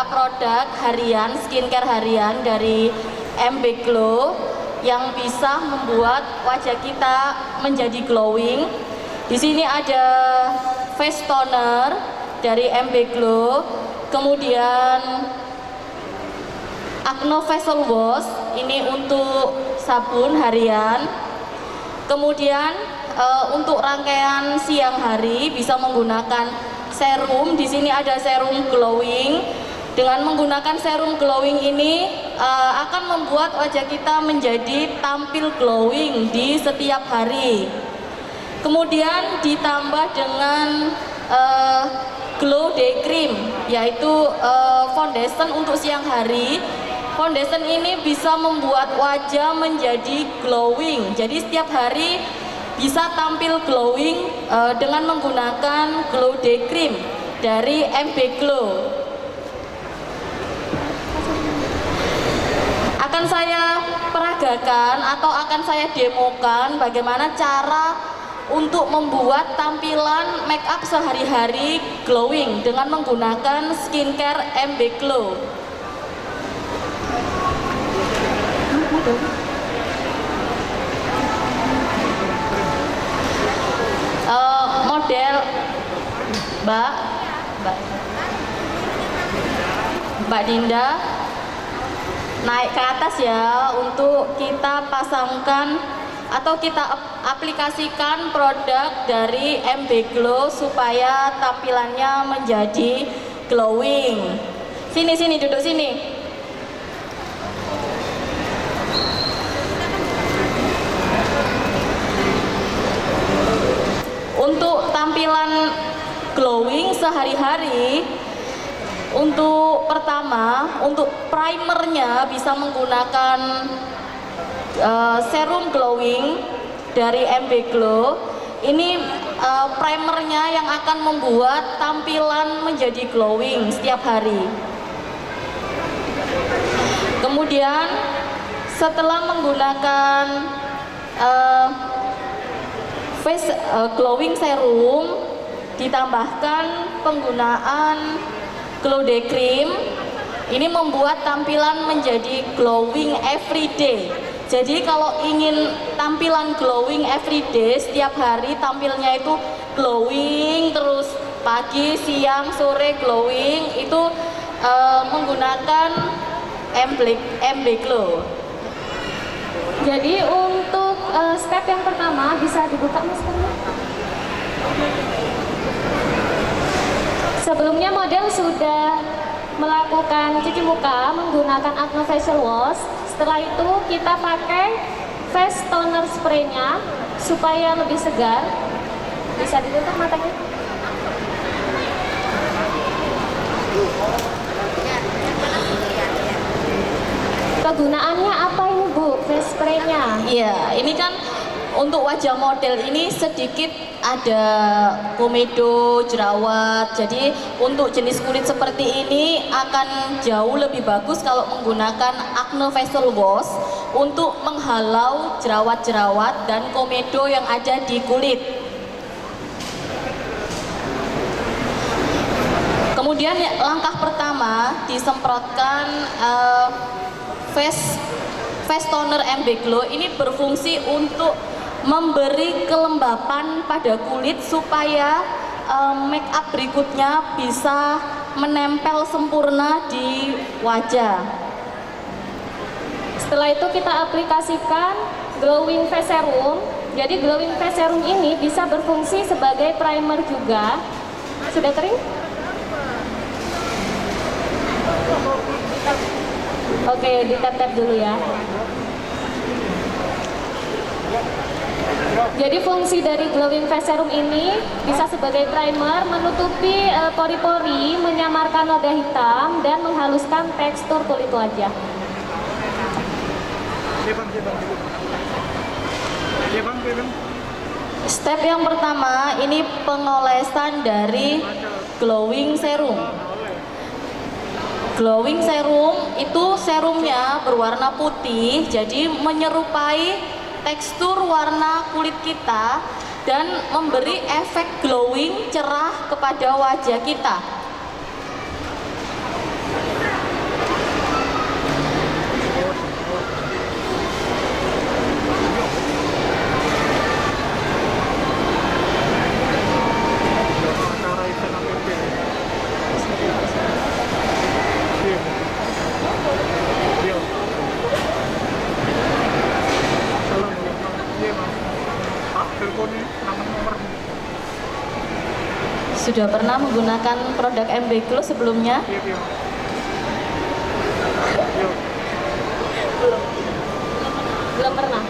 beberapa produk harian, skincare harian dari MB Glow yang bisa membuat wajah kita menjadi glowing. Di sini ada face toner dari MB Glow, kemudian Acno Facial Wash, ini untuk sabun harian. Kemudian untuk rangkaian siang hari bisa menggunakan serum. Di sini ada serum glowing. Dengan menggunakan serum glowing ini akan membuat wajah kita menjadi tampil glowing di setiap hari. Kemudian ditambah dengan Glow Day Cream, yaitu foundation untuk siang hari. Foundation ini bisa membuat wajah menjadi glowing. Jadi setiap hari bisa tampil glowing dengan menggunakan Glow Day Cream dari MB Glow. Akan saya peragakan atau akan saya demokan bagaimana cara untuk membuat tampilan make up sehari-hari glowing dengan menggunakan skincare MB Glow. Model Mbak Dinda naik ke atas ya, untuk kita pasangkan atau kita aplikasikan produk dari MB Glow supaya tampilannya menjadi glowing. Sini duduk sini. Untuk tampilan glowing sehari-hari, untuk pertama, untuk primernya bisa menggunakan serum glowing dari MB Glow. Ini primernya yang akan membuat tampilan menjadi glowing setiap hari. Kemudian setelah menggunakan face glowing serum, ditambahkan penggunaan Glow Day Cream, ini membuat tampilan menjadi glowing everyday. Jadi kalau ingin tampilan glowing everyday, setiap hari tampilnya itu glowing terus, pagi, siang, sore glowing, itu menggunakan MB Glow. Jadi untuk step yang pertama bisa dibuka maskernya. Sebelumnya model sudah melakukan cuci muka menggunakan Acno Facial Wash. Setelah itu kita pakai face toner spraynya supaya lebih segar. Bisa ditutup matanya. Kegunaannya apa ini Bu, face spraynya? Iya, ini kan untuk wajah model ini sedikit ada komedo, jerawat. Jadi untuk jenis kulit seperti ini akan jauh lebih bagus kalau menggunakan Acno Facial Wash untuk menghalau jerawat-jerawat dan komedo yang ada di kulit. Kemudian langkah pertama, disemprotkan face toner MB Glow. Ini berfungsi untuk memberi kelembapan pada kulit supaya make up berikutnya bisa menempel sempurna di wajah. Setelah itu kita aplikasikan glowing face serum. Jadi glowing face serum ini bisa berfungsi sebagai primer juga. Sudah kering? Oke, ditap-tap dulu ya. Jadi fungsi dari glowing face serum ini bisa sebagai primer, menutupi pori-pori, menyamarkan noda hitam, dan menghaluskan tekstur kulit wajah. Step yang pertama, ini pengolesan dari glowing serum. Glowing serum itu serumnya berwarna putih, jadi menyerupai tekstur warna kulit kita dan memberi efek glowing cerah kepada wajah kita. Sudah pernah menggunakan produk MB Glow sebelumnya? Belum pernah.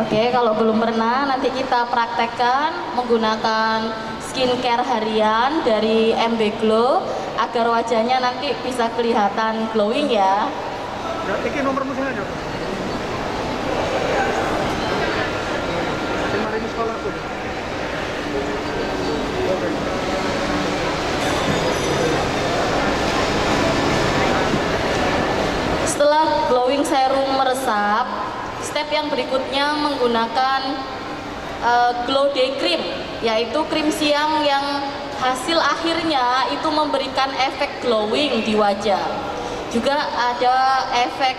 Oke, kalau belum pernah, nanti kita praktekkan menggunakan skincare harian dari MB Glow agar wajahnya nanti bisa kelihatan glowing ya. Ini nomormu sih aja. Kemarin di sekolahku. Setelah glowing serum meresap, step yang berikutnya menggunakan Glow Day Cream, yaitu krim siang yang hasil akhirnya itu memberikan efek glowing di wajah. Juga ada efek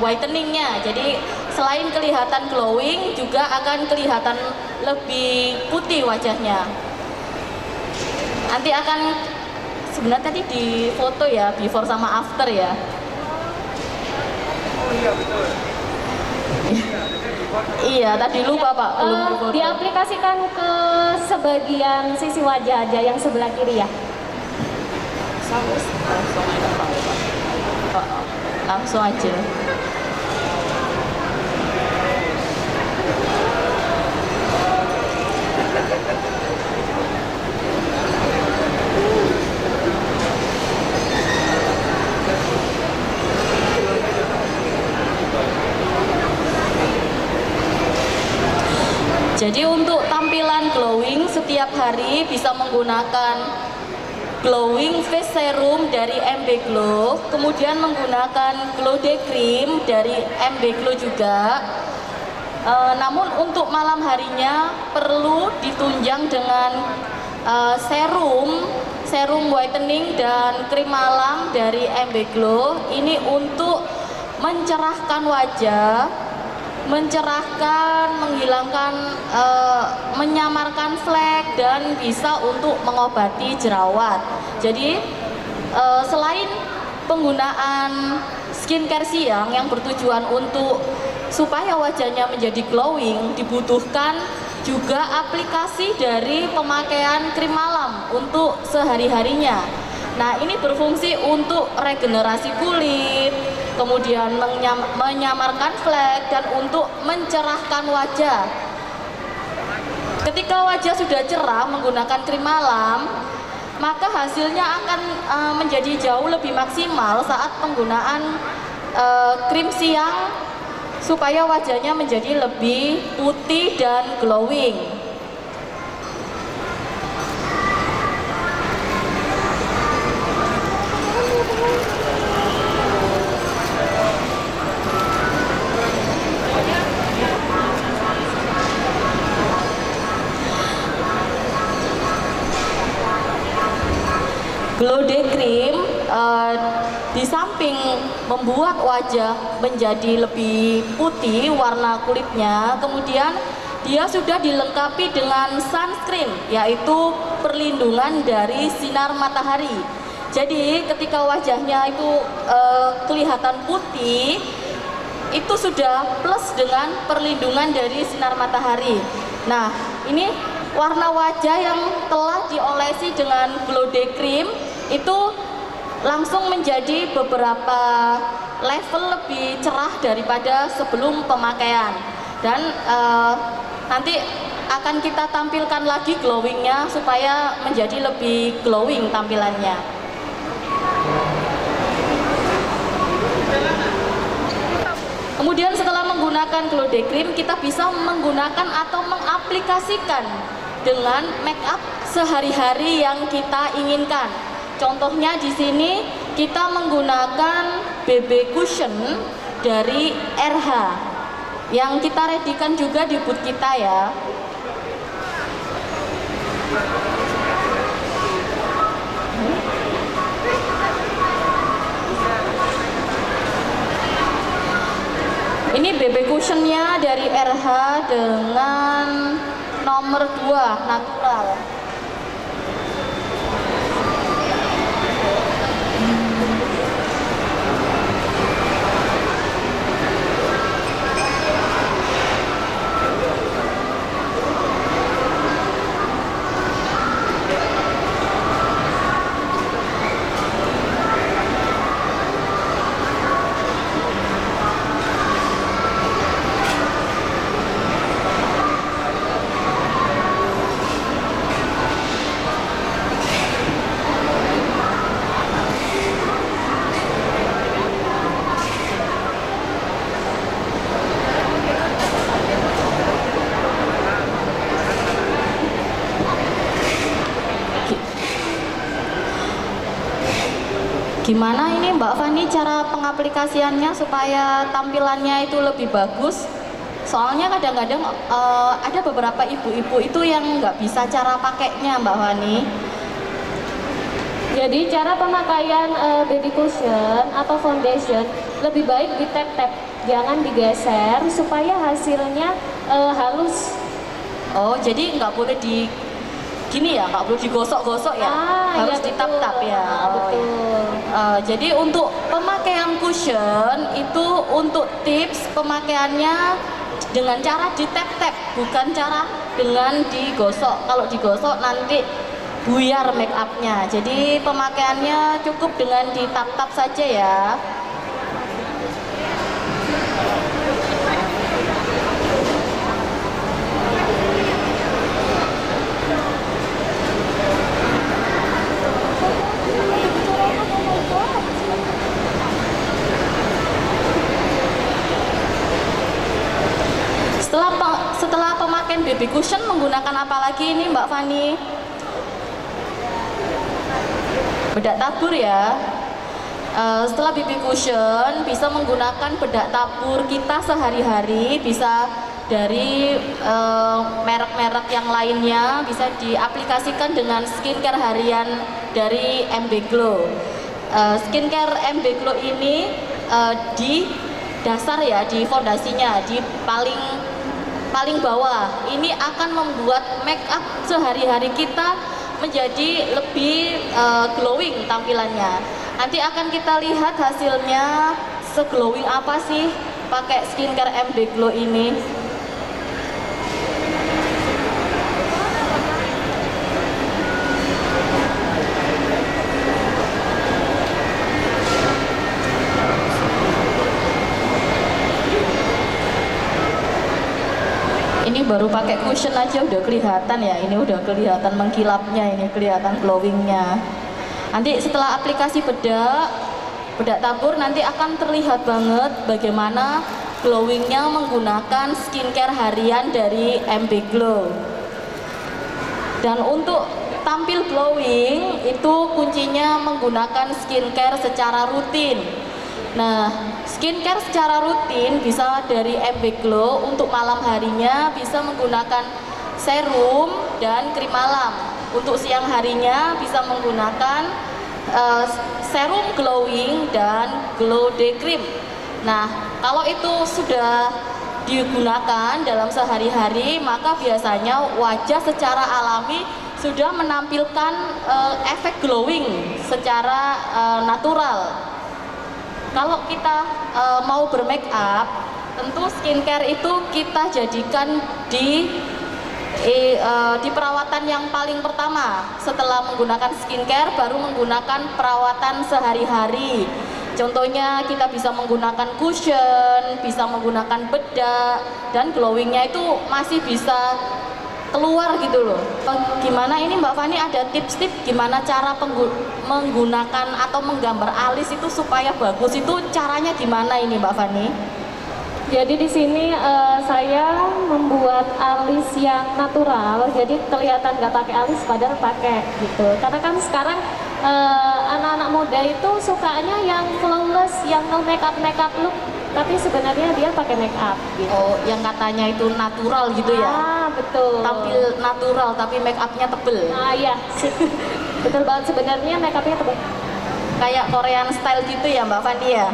whiteningnya, jadi selain kelihatan glowing juga akan kelihatan lebih putih wajahnya. Nanti akan, sebenarnya tadi di foto ya, before sama after ya. Oh iya betul. Iya, tadi lupa Pak, belum difoto. Diaplikasikan ke sebagian sisi wajah aja yang sebelah kiri ya. Langsung aja. Jadi untuk tampilan glowing setiap hari bisa menggunakan glowing face serum dari MB Glow, kemudian menggunakan Glow Day Cream dari MB Glow juga. Namun untuk malam harinya perlu ditunjang dengan serum whitening dan krim malam dari MB Glow. Ini untuk mencerahkan wajah, mencerahkan, menghilangkan, menyamarkan flek, dan bisa untuk mengobati jerawat. Jadi selain penggunaan skincare siang yang bertujuan untuk supaya wajahnya menjadi glowing, dibutuhkan juga aplikasi dari pemakaian krim malam untuk sehari-harinya. Nah, ini berfungsi untuk regenerasi kulit, kemudian menyamarkan flek, dan untuk mencerahkan wajah. Ketika wajah sudah cerah menggunakan krim malam, maka hasilnya akan menjadi jauh lebih maksimal saat penggunaan krim siang supaya wajahnya menjadi lebih putih dan glowing. Glow Day Cream di samping membuat wajah menjadi lebih putih warna kulitnya, kemudian dia sudah dilengkapi dengan sunscreen, yaitu perlindungan dari sinar matahari. Jadi ketika wajahnya itu kelihatan putih, itu sudah plus dengan perlindungan dari sinar matahari. Nah, ini warna wajah yang telah diolesi dengan Glow Day Cream itu langsung menjadi beberapa level lebih cerah daripada sebelum pemakaian. Dan nanti akan kita tampilkan lagi glowingnya supaya menjadi lebih glowing tampilannya. Kemudian setelah menggunakan Glow Day Cream, kita bisa menggunakan atau mengaplikasikan dengan make up sehari-hari yang kita inginkan. Contohnya di sini kita menggunakan BB Cushion dari RH yang kita readykan juga di booth kita ya. Ini BB Cushionnya dari RH dengan nomor 2 natural. Gimana ini Mbak Fani cara pengaplikasiannya supaya tampilannya itu lebih bagus? Soalnya kadang-kadang ada beberapa ibu-ibu itu yang nggak bisa cara pakainya Mbak Fani. Jadi cara pemakaian baby cushion atau foundation lebih baik di tap-tap, jangan digeser supaya hasilnya halus. Oh, jadi nggak boleh di gini ya, nggak boleh digosok-gosok ya, harus iya, ditap-tap betul. ya. Betul. Jadi untuk pemakaian cushion itu untuk tips pemakaiannya dengan cara di tap-tap, bukan cara dengan digosok. Kalau digosok nanti buyar make upnya. Jadi pemakaiannya cukup dengan di tap-tap saja ya. Setelah pemakaian baby cushion menggunakan apa lagi ini Mbak Fani? Bedak tabur ya. Setelah baby cushion bisa menggunakan bedak tabur kita sehari-hari, bisa dari merek-merek yang lainnya, bisa diaplikasikan dengan skincare harian dari MB Glow. Skincare MB Glow ini di dasar ya, di fondasinya, di paling bawah ini akan membuat make up sehari-hari kita menjadi lebih glowing tampilannya. Nanti akan kita lihat hasilnya seglowing apa sih pakai skincare MB Glow ini. Ini baru pakai cushion aja udah kelihatan ya, ini udah kelihatan mengkilapnya, ini kelihatan glowingnya. Nanti setelah aplikasi bedak tabur nanti akan terlihat banget bagaimana glowingnya menggunakan skincare harian dari MB Glow. Dan untuk tampil glowing itu kuncinya menggunakan skincare secara rutin. Nah, skincare secara rutin bisa dari MB Glow. Untuk malam harinya bisa menggunakan serum dan krim malam. Untuk siang harinya bisa menggunakan serum glowing dan glow day cream. Nah, kalau itu sudah digunakan dalam sehari-hari, maka biasanya wajah secara alami sudah menampilkan efek glowing secara natural. Kalau kita mau bermake up, tentu skincare itu kita jadikan di perawatan yang paling pertama. Setelah menggunakan skincare, baru menggunakan perawatan sehari-hari. Contohnya kita bisa menggunakan cushion, bisa menggunakan bedak, dan glowingnya itu masih bisa keluar gitu loh. Gimana ini Mbak Fani, ada tips-tips gimana cara menggunakan atau menggambar alis itu supaya bagus, itu caranya gimana ini Mbak Fani? Jadi di sini saya membuat alis yang natural, jadi kelihatan nggak pakai alis padahal pakai gitu. Karena kan sekarang anak-anak muda itu sukanya yang flawless, yang no make up look, tapi sebenarnya dia pakai make up gitu. Oh, yang katanya itu natural gitu ya? Ah, betul. Tampil natural tapi make upnya tebel. Nah, iya. Betul banget, sebenarnya make upnya tebel. Kayak Korean style gitu ya Mbak Fani ya?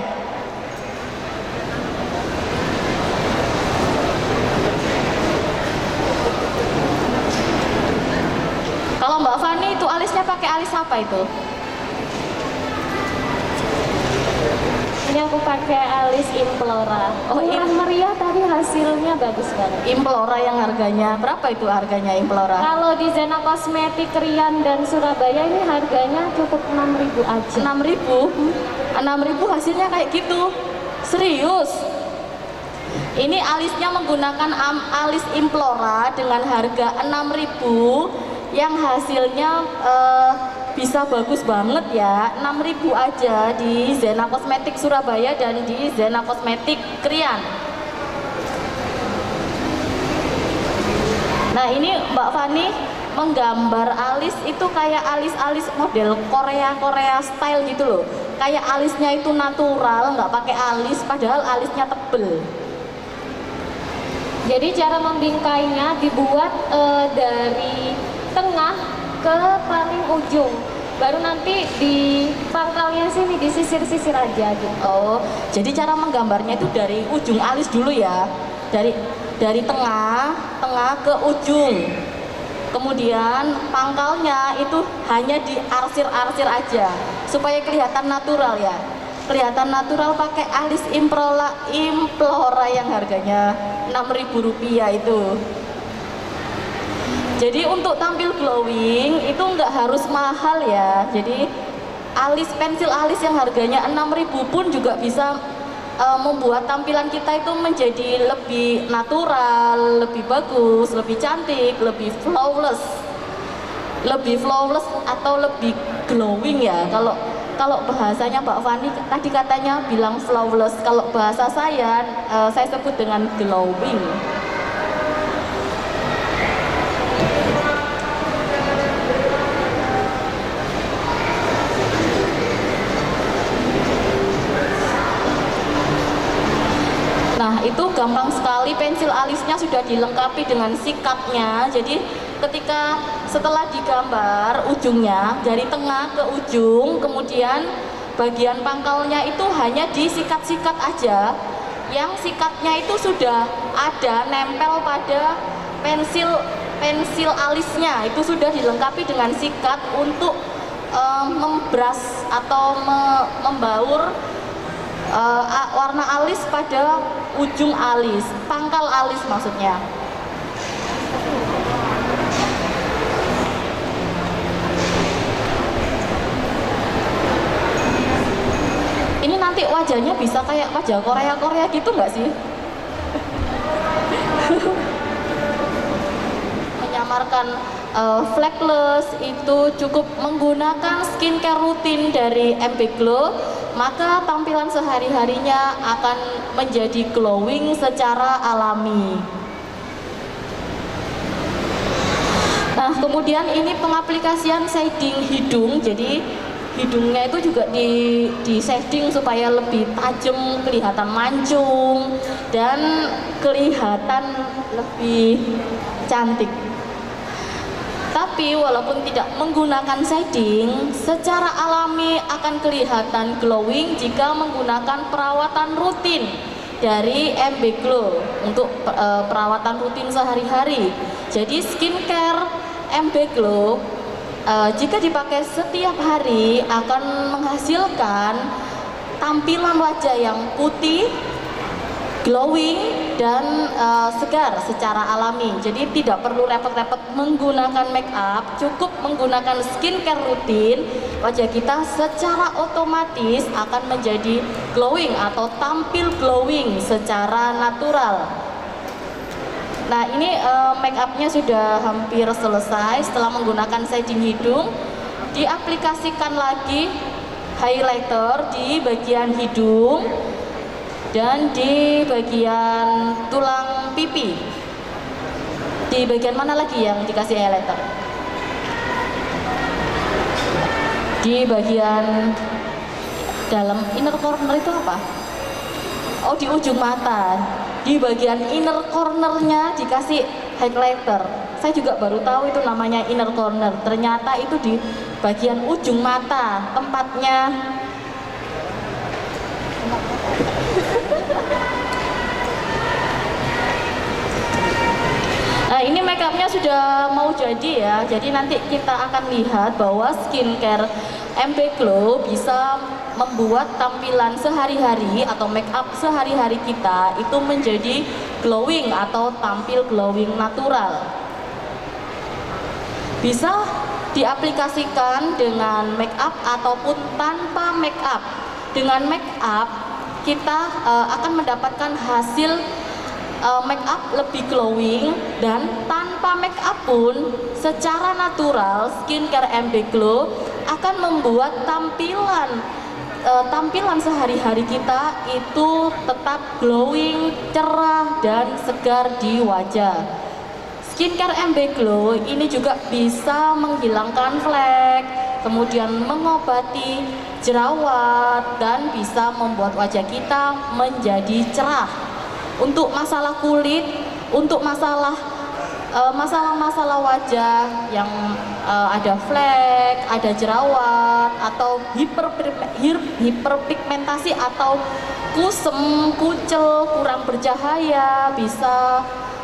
Kalau Mbak Fani itu alisnya pakai alis apa itu? Ini aku pakai alis Implora. Oh, Murah meriah tapi hasilnya bagus banget. Implora yang harganya berapa itu harganya Implora? Kalau di Zena Kosmetik Rian dan Surabaya ini harganya cukup 6.000 aja. 6.000? 6.000 hasilnya kayak gitu? Serius? Ini alisnya menggunakan alis Implora dengan harga 6.000 yang hasilnya bisa bagus banget ya. 6.000 aja di Zena Kosmetik Surabaya dan di Zena Kosmetik Krian. Nah, ini Mbak Fani menggambar alis itu kayak alis-alis model Korea style gitu loh. kayak alisnya itu natural, nggak pakai alis, padahal alisnya tebel. Jadi cara membingkainya dibuat dari tengah ke paling ujung. Baru nanti di pangkalnya sini disisir-sisir aja gitu. Oh, jadi cara menggambarnya itu dari ujung alis dulu ya. Dari tengah ke ujung. Kemudian pangkalnya itu hanya diarsir-arsir aja supaya kelihatan natural ya. Kelihatan natural pakai alis Implora yang harganya Rp6.000 itu. Jadi untuk tampil glowing itu nggak harus mahal ya. Jadi pensil alis yang harganya Rp6.000 pun juga bisa membuat tampilan kita itu menjadi lebih natural, lebih bagus, lebih cantik, lebih flawless atau lebih glowing ya. Kalau bahasanya Mbak Fani tadi katanya bilang flawless, kalau bahasa saya sebut dengan glowing. Nah, itu gampang sekali, pensil alisnya sudah dilengkapi dengan sikatnya. Jadi ketika setelah digambar ujungnya dari tengah ke ujung, kemudian bagian pangkalnya itu hanya disikat-sikat aja. Yang sikatnya itu sudah ada nempel pada pensil alisnya, itu sudah dilengkapi dengan sikat untuk membras atau membaur warna alis pada ujung alis, pangkal alis maksudnya. Ini nanti wajahnya bisa kayak wajah Korea gitu nggak sih? Menyamarkan flawless itu cukup menggunakan skincare rutin dari MB Glow, maka tampilan sehari-harinya akan menjadi glowing secara alami. Nah, kemudian ini pengaplikasian shading hidung. Jadi hidungnya itu juga di shading supaya lebih tajam, kelihatan mancung dan kelihatan lebih cantik. Tapi walaupun tidak menggunakan shading, secara alami akan kelihatan glowing jika menggunakan perawatan rutin dari MB Glow untuk perawatan rutin sehari-hari. Jadi skincare MB Glow jika dipakai setiap hari akan menghasilkan tampilan wajah yang putih, glowing dan segar secara alami. Jadi tidak perlu repot-repot menggunakan make up, cukup menggunakan skincare rutin, wajah kita secara otomatis akan menjadi glowing atau tampil glowing secara natural. Nah, ini make upnya sudah hampir selesai. Setelah menggunakan shading hidung, diaplikasikan lagi highlighter di bagian hidung dan di bagian tulang pipi. Di bagian mana lagi yang dikasih highlighter? Di bagian dalam inner corner itu apa? Oh, di ujung mata. Di bagian inner cornernya dikasih highlighter. Saya juga baru tahu itu namanya inner corner. Ternyata itu di bagian ujung mata tempatnya. Nah, ini make upnya sudah mau jadi ya. Jadi nanti kita akan lihat bahwa skincare MB Glow bisa membuat tampilan sehari-hari atau make up sehari-hari kita itu menjadi glowing atau tampil glowing natural. Bisa diaplikasikan dengan make up ataupun tanpa make up. Dengan make up kita akan mendapatkan hasil make up lebih glowing, dan tanpa make up pun secara natural skincare MB Glow akan membuat tampilan sehari-hari kita itu tetap glowing, cerah dan segar di wajah. Skincare MB Glow ini juga bisa menghilangkan flek, kemudian mengobati jerawat, dan bisa membuat wajah kita menjadi cerah. Untuk masalah kulit, untuk masalah wajah yang ada flek, ada jerawat, atau hiperpigmentasi atau kusem, kucel, kurang bercahaya, bisa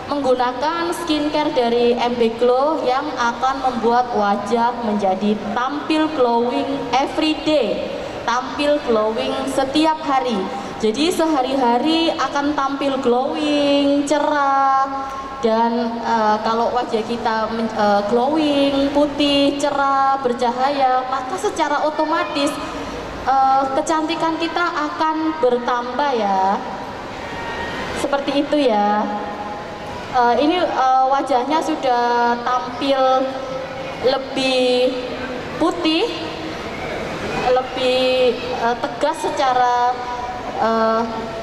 menggunakan skincare dari MB Glow yang akan membuat wajah menjadi tampil glowing every day, tampil glowing setiap hari. Jadi sehari-hari akan tampil glowing, cerah, dan kalau wajah kita glowing, putih, cerah, bercahaya, maka secara otomatis kecantikan kita akan bertambah ya. Seperti itu ya. Ini wajahnya sudah tampil lebih putih, lebih tegas secara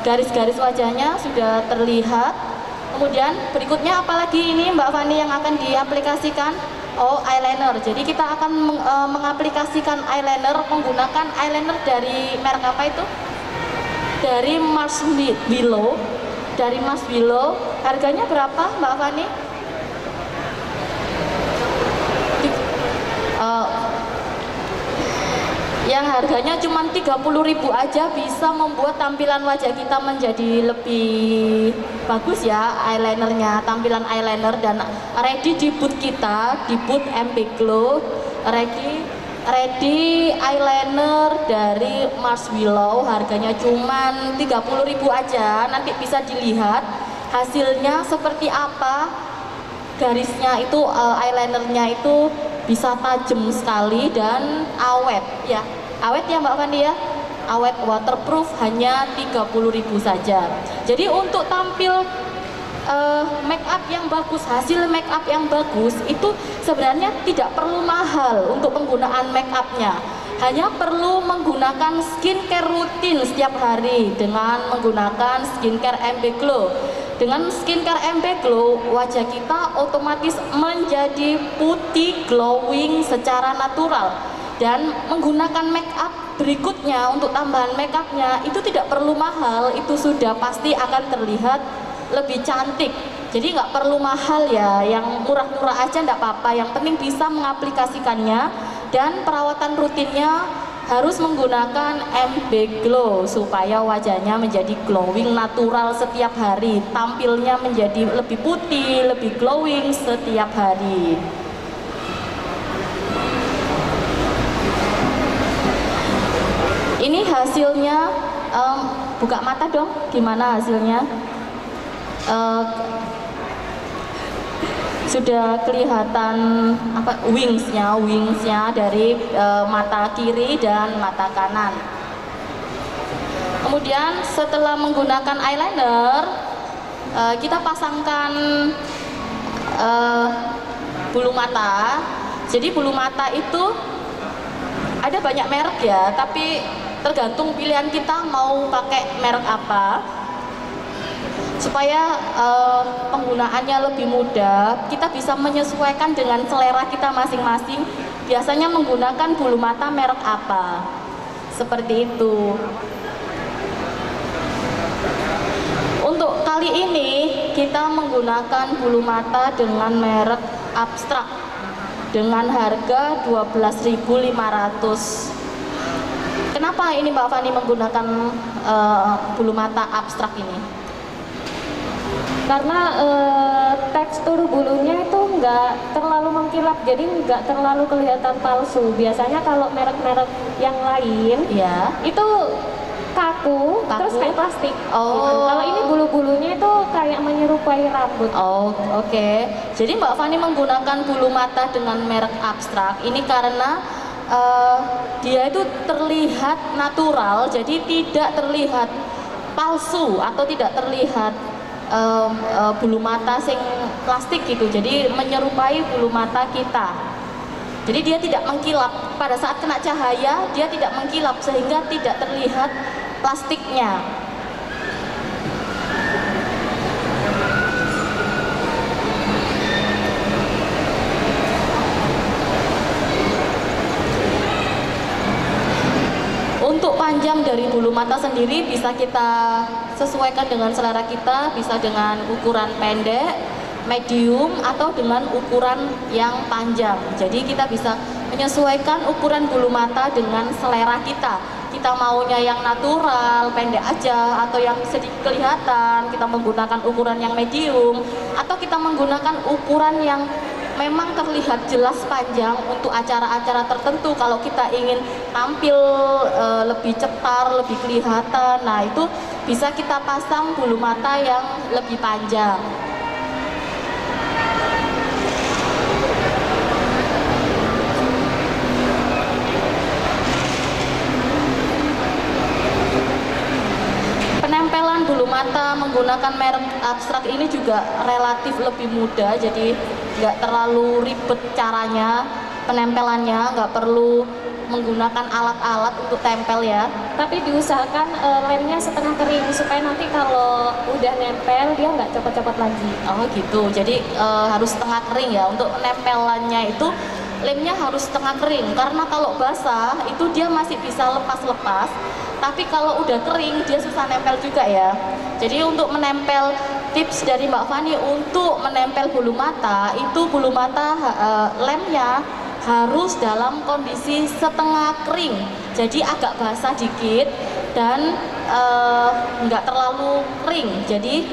garis-garis wajahnya sudah terlihat. Kemudian berikutnya apalagi ini Mbak Fani yang akan diaplikasikan? Oh, eyeliner. Jadi kita akan mengaplikasikan eyeliner menggunakan eyeliner dari merek apa itu? Dari Mars Willow. Dari Mars Willow. Harganya berapa Mbak Fani? Yang harganya cuma 30.000 aja bisa membuat tampilan wajah kita menjadi lebih bagus ya eyelinernya, tampilan eyeliner, dan ready di booth kita, di booth MB Glow, ready eyeliner dari Mars Willow, harganya cuma 30.000 aja. Nanti bisa dilihat hasilnya seperti apa, garisnya itu eyelinernya itu bisa tajam sekali dan awet ya. Awet ya Mbak Fandi ya. Awet, waterproof, hanya 30.000 saja. Jadi untuk tampil make up yang bagus, hasil make up yang bagus itu sebenarnya tidak perlu mahal untuk penggunaan make upnya. Hanya perlu menggunakan skincare rutin setiap hari dengan menggunakan skincare MB Glow. Dengan skincare MB Glow, wajah kita otomatis menjadi putih glowing secara natural. Dan menggunakan make up berikutnya untuk tambahan make upnya itu tidak perlu mahal, itu sudah pasti akan terlihat lebih cantik. Jadi nggak perlu mahal ya, yang murah-murah aja nggak apa-apa, yang penting bisa mengaplikasikannya. Dan perawatan rutinnya harus menggunakan MB Glow supaya wajahnya menjadi glowing natural setiap hari, tampilnya menjadi lebih putih, lebih glowing setiap hari. Ini hasilnya, buka mata dong, gimana hasilnya? Sudah kelihatan apa wingsnya dari mata kiri dan mata kanan. Kemudian setelah menggunakan eyeliner, kita pasangkan bulu mata. Jadi bulu mata itu ada banyak merek ya, tapi tergantung pilihan kita mau pakai merek apa. Supaya penggunaannya lebih mudah, kita bisa menyesuaikan dengan selera kita masing-masing. Biasanya menggunakan bulu mata merek apa, seperti itu. Untuk kali ini kita menggunakan bulu mata dengan merek Abstrak dengan harga 12.500. Kenapa ini Mbak Fani menggunakan bulu mata Abstrak ini? Karena tekstur bulunya itu nggak terlalu mengkilap, jadi nggak terlalu kelihatan palsu. Biasanya kalau merek-merek yang lain Ya. itu kaku, terus kayak plastik. Gitu. Kalau ini bulu-bulunya itu kayak menyerupai rambut. Oke. Jadi Mbak Fani menggunakan bulu mata dengan merek Abstrak ini karena dia itu terlihat natural, jadi tidak terlihat palsu atau tidak terlihat bulu mata sing plastik gitu. Jadi menyerupai bulu mata kita. Jadi dia tidak mengkilap pada saat kena cahaya, dia tidak mengkilap sehingga tidak terlihat plastiknya. dari bulu mata sendiri bisa kita sesuaikan dengan selera kita, bisa dengan ukuran pendek, medium, atau dengan ukuran yang panjang. Jadi kita bisa menyesuaikan ukuran bulu mata dengan selera kita. Kita maunya yang natural, pendek aja, atau yang sedikit kelihatan, kita menggunakan ukuran yang medium, atau kita menggunakan ukuran yang memang terlihat jelas panjang untuk acara-acara tertentu. Kalau kita ingin tampil lebih cetar, lebih kelihatan, nah itu bisa kita pasang bulu mata yang lebih panjang. Penempelan bulu mata menggunakan merek abstrak ini juga relatif lebih mudah, jadi nggak terlalu ribet caranya penempelannya, nggak perlu menggunakan alat-alat untuk tempel ya. Tapi diusahakan lemnya setengah kering supaya nanti kalau udah nempel dia nggak copot-copot lagi. Oh gitu, jadi harus setengah kering ya. Untuk penempelannya itu lemnya harus setengah kering, karena kalau basah itu dia masih bisa lepas-lepas, tapi kalau udah kering dia susah nempel juga ya. Jadi untuk menempel, tips dari Mbak Fani untuk menempel bulu mata itu bulu mata lemnya harus dalam kondisi setengah kering, jadi agak basah dikit dan nggak terlalu kering, jadi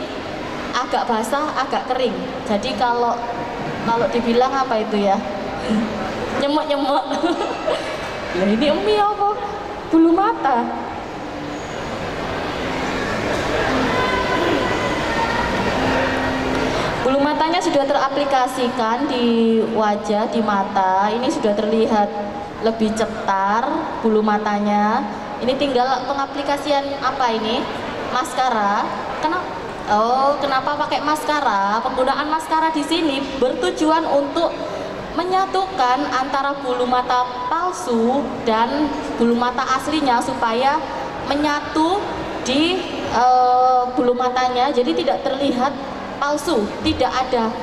agak basah agak kering. Jadi kalau dibilang apa itu ya, nyemek-nyemek. Lah ini emi apa? Bulu mata. Bulu matanya sudah teraplikasikan di wajah, di mata. Ini sudah terlihat lebih cetar bulu matanya. Ini tinggal pengaplikasian apa ini? Maskara. Kenapa pakai maskara? Penggunaan maskara di sini bertujuan untuk menyatukan antara bulu mata palsu dan bulu mata aslinya supaya menyatu di bulu matanya, jadi tidak terlihat palsu, tidak ada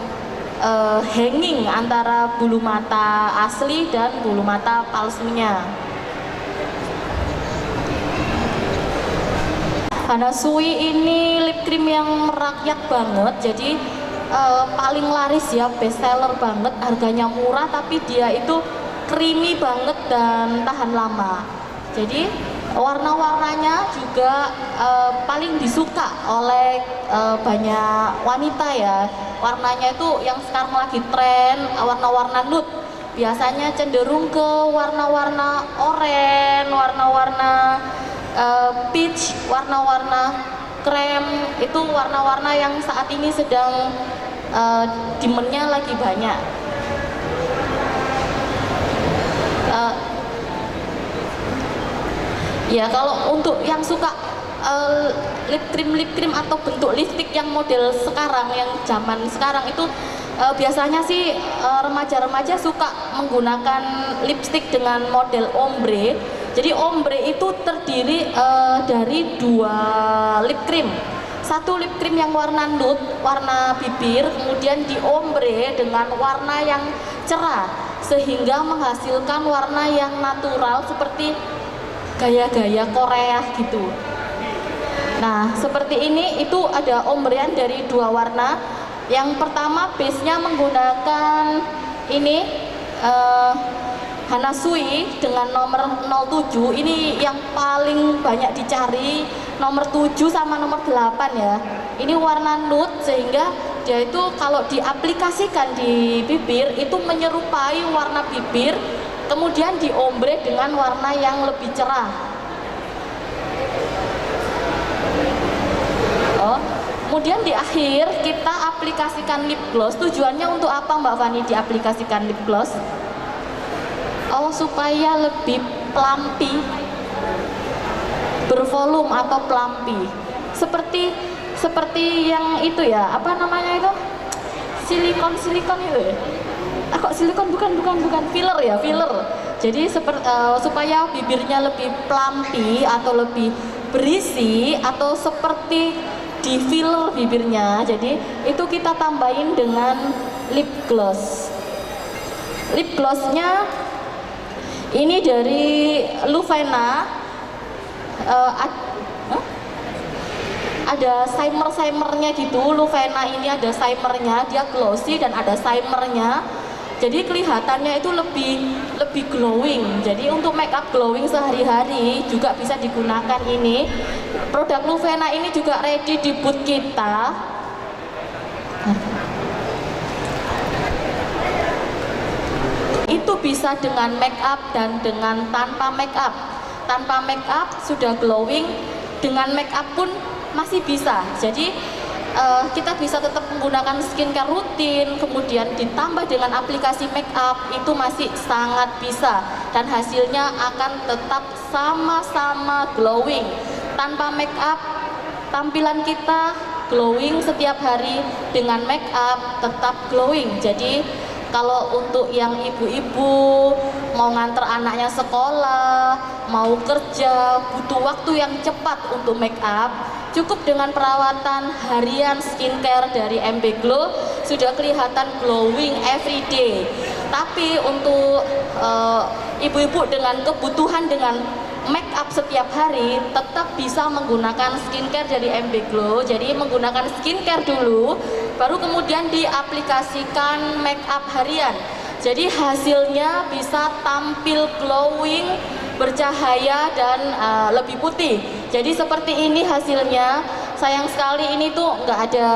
hanging antara bulu mata asli dan bulu mata palsunya. Hanasui ini lip cream yang merakyat banget, jadi paling laris ya, best seller banget, harganya murah tapi dia itu creamy banget dan tahan lama. Jadi warna-warnanya juga paling disuka oleh banyak wanita ya. Warnanya itu yang sekarang lagi tren, warna-warna nude. Biasanya cenderung ke warna-warna oranye, warna-warna peach, warna-warna krem. Itu warna-warna yang saat ini sedang demand-nya lagi banyak. Ya kalau untuk yang suka lip cream atau bentuk lipstick yang model sekarang, yang zaman sekarang itu biasanya sih remaja-remaja suka menggunakan lipstick dengan model ombre. Jadi ombre itu terdiri dari 2 lip cream. Satu lip cream yang warna nude, warna bibir, kemudian di ombre dengan warna yang cerah sehingga menghasilkan warna yang natural seperti gaya-gaya Korea gitu. Nah, seperti ini itu ada ombrean dari 2 warna. Yang pertama base-nya menggunakan ini Hanasui dengan nomor 07. Ini yang paling banyak dicari, nomor 7 sama nomor 8 ya. Ini warna nude sehingga dia itu kalau diaplikasikan di bibir itu menyerupai warna bibir, kemudian di ombre dengan warna yang lebih cerah. Kemudian di akhir kita aplikasikan lip gloss. Tujuannya untuk apa Mbak Fani diaplikasikan lip gloss? Supaya lebih plumpy, bervolume atau plumpy. Seperti yang itu ya, apa namanya itu? Silikon itu ya? Kok silikon bukan filler ya, filler. Jadi supaya bibirnya lebih plumpy atau lebih berisi atau seperti di filler bibirnya. Jadi itu kita tambahin dengan lip gloss. Lip glossnya ini dari Luvena Hah? Ada shimmer-shimmernya gitu. Luvena ini ada shimmernya, dia glossy dan ada shimmernya. Jadi kelihatannya itu lebih glowing. Jadi untuk make up glowing sehari-hari juga bisa digunakan ini. Produk Luvena ini juga ready di booth kita. Itu bisa dengan make up dan dengan tanpa make up. Tanpa make up sudah glowing, dengan make up pun masih bisa. Jadi kita bisa tetap menggunakan skincare rutin, kemudian ditambah dengan aplikasi make up, itu masih sangat bisa dan hasilnya akan tetap sama-sama glowing. Tanpa make up, tampilan kita glowing setiap hari, dengan make up tetap glowing. Jadi kalau untuk yang ibu-ibu mau nganter anaknya sekolah, mau kerja, butuh waktu yang cepat untuk make up, cukup dengan perawatan harian skincare dari MB Glow sudah kelihatan glowing every day. Tapi untuk ibu-ibu dengan kebutuhan dengan make up setiap hari tetap bisa menggunakan skincare dari MB Glow. Jadi menggunakan skincare dulu, baru kemudian diaplikasikan make up harian. Jadi hasilnya bisa tampil glowing, bercahaya dan lebih putih. Jadi seperti ini hasilnya. Sayang sekali ini tuh nggak ada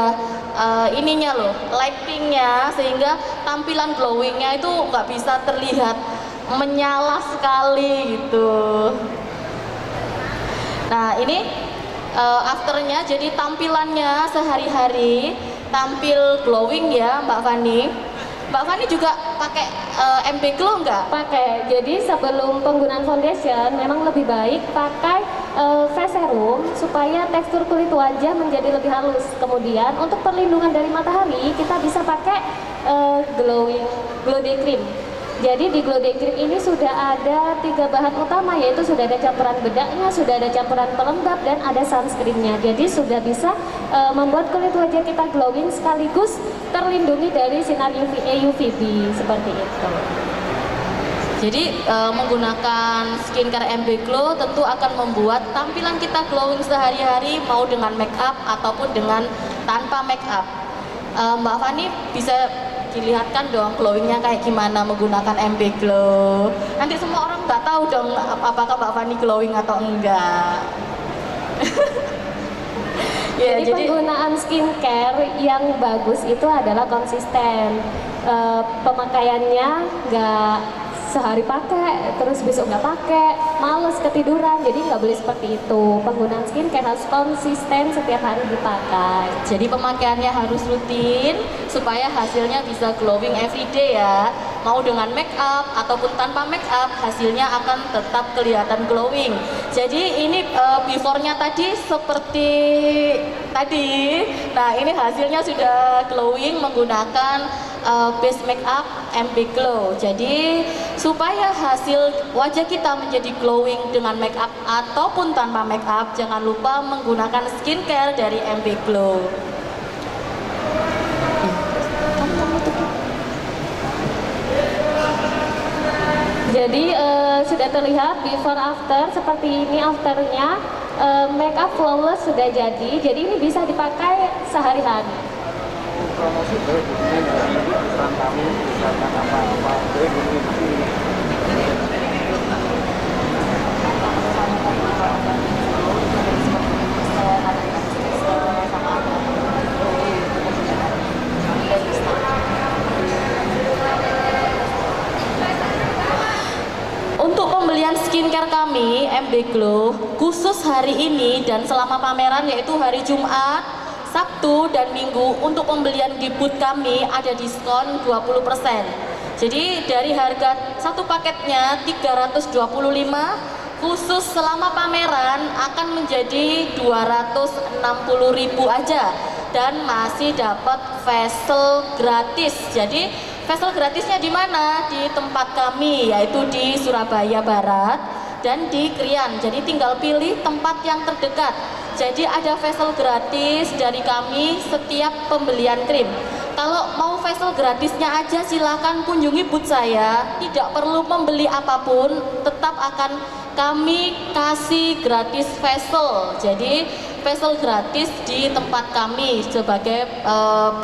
ininya loh, lightingnya, sehingga tampilan glowingnya itu nggak bisa terlihat menyala sekali gitu. Nah ini afternya, jadi tampilannya sehari-hari tampil glowing ya Mbak Fani. Mbak Fani juga pakai MB Glow nggak? Pakai. Jadi sebelum penggunaan foundation memang lebih baik pakai face serum supaya tekstur kulit wajah menjadi lebih halus. Kemudian untuk perlindungan dari matahari kita bisa pakai glow day cream. Jadi di glow day cream ini sudah ada 3 bahan utama, yaitu sudah ada campuran bedaknya, sudah ada campuran pelembab, dan ada sunscreennya. Jadi sudah bisa membuat kulit wajah kita glowing sekaligus terlindungi dari sinar UVA, UVB seperti itu. Jadi menggunakan skincare MB Glow tentu akan membuat tampilan kita glowing sehari-hari, mau dengan make up ataupun dengan tanpa make up. Mbak Fani bisa dilihatkan dong glowingnya kayak gimana menggunakan MB Glow. Nanti semua orang nggak tahu dong apakah Mbak Fani glowing atau enggak. Ya, jadi penggunaan skincare yang bagus itu adalah konsisten. Pemakaiannya nggak sehari pakai, terus besok nggak pakai, males ketiduran. Jadi nggak boleh seperti itu. Penggunaan skincare harus konsisten, setiap hari dipakai. Jadi pemakaiannya harus rutin supaya hasilnya bisa glowing everyday ya. Mau dengan make up ataupun tanpa make up, hasilnya akan tetap kelihatan glowing. Jadi ini before-nya tadi seperti tadi. Nah ini hasilnya sudah glowing menggunakan base make up MB Glow. Jadi supaya hasil wajah kita menjadi glowing dengan make up ataupun tanpa make up, jangan lupa menggunakan skincare dari MB Glow. Jadi sudah terlihat before after seperti ini. Afternya make up flawless sudah jadi. Jadi ini bisa dipakai sehari-hari. Promosi peran kamu, misalkan apa-apa, Untuk pembelian skincare kami MB Glow khusus hari ini dan selama pameran, yaitu hari Jumat, Sabtu dan Minggu, untuk pembelian di booth kami ada diskon 20%. Jadi dari harga satu paketnya 325, khusus selama pameran akan menjadi 260.000 aja dan masih dapat facial gratis. Jadi facial gratisnya di mana? Di tempat kami, yaitu di Surabaya Barat dan di Krian. Jadi tinggal pilih tempat yang terdekat. Jadi ada facial gratis dari kami setiap pembelian krim. Kalau mau facial gratisnya aja silahkan kunjungi booth saya, tidak perlu membeli apapun, tetap akan kami kasih gratis facial. Jadi facial gratis di tempat kami sebagai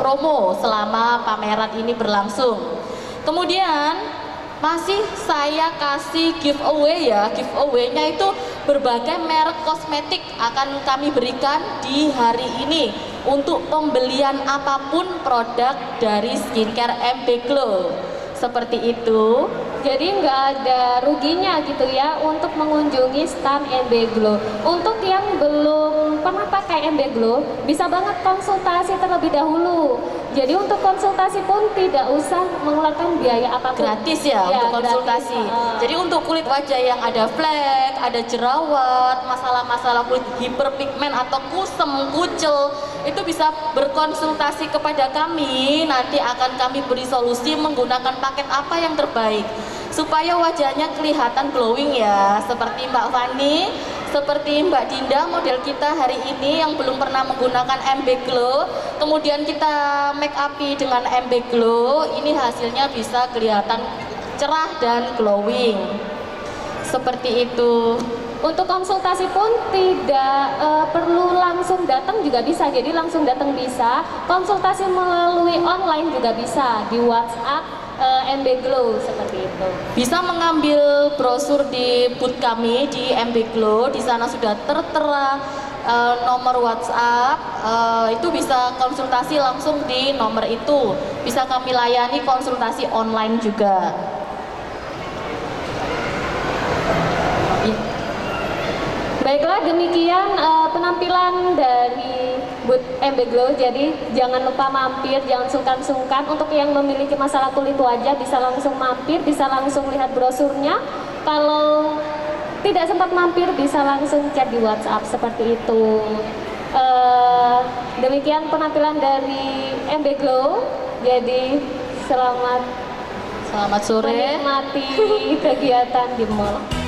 promo selama pameran ini berlangsung. Kemudian masih saya kasih giveaway ya. Giveaway-nya itu berbagai merek kosmetik akan kami berikan di hari ini untuk pembelian apapun produk dari skincare MB Glow. Seperti itu. Jadi nggak ada ruginya gitu ya untuk mengunjungi stand MB Glow. Untuk yang belum pernah pakai MB Glow, bisa banget konsultasi terlebih dahulu. Jadi untuk konsultasi pun tidak usah mengeluarkan biaya apapun. Gratis ya, untuk konsultasi. Gratis. Jadi untuk kulit wajah yang ada flek, ada jerawat, masalah-masalah kulit hiperpigmen atau kusem, kucel, itu bisa berkonsultasi kepada kami. Nanti akan kami beri solusi menggunakan paket apa yang terbaik supaya wajahnya kelihatan glowing ya, seperti Mbak Fani, seperti Mbak Dinda model kita hari ini yang belum pernah menggunakan MB Glow, kemudian kita make up dengan MB Glow, ini hasilnya bisa kelihatan cerah dan glowing. Seperti itu. Untuk konsultasi pun tidak perlu langsung datang juga bisa, jadi langsung datang bisa, konsultasi melalui online juga bisa, di WhatsApp MB Glow seperti itu. Bisa mengambil brosur di booth kami di MB Glow, di sana sudah tertera nomor WhatsApp, itu bisa konsultasi langsung di nomor itu, bisa kami layani konsultasi online juga. Baiklah, demikian penampilan dari booth MB Glow. Jadi jangan lupa mampir, jangan sungkan-sungkan. Untuk yang memiliki masalah kulit wajah bisa langsung mampir, bisa langsung lihat brosurnya. Kalau tidak sempat mampir bisa langsung chat di WhatsApp seperti itu. Demikian penampilan dari MB Glow. Jadi selamat Selamat sore. menikmati kegiatan di mall.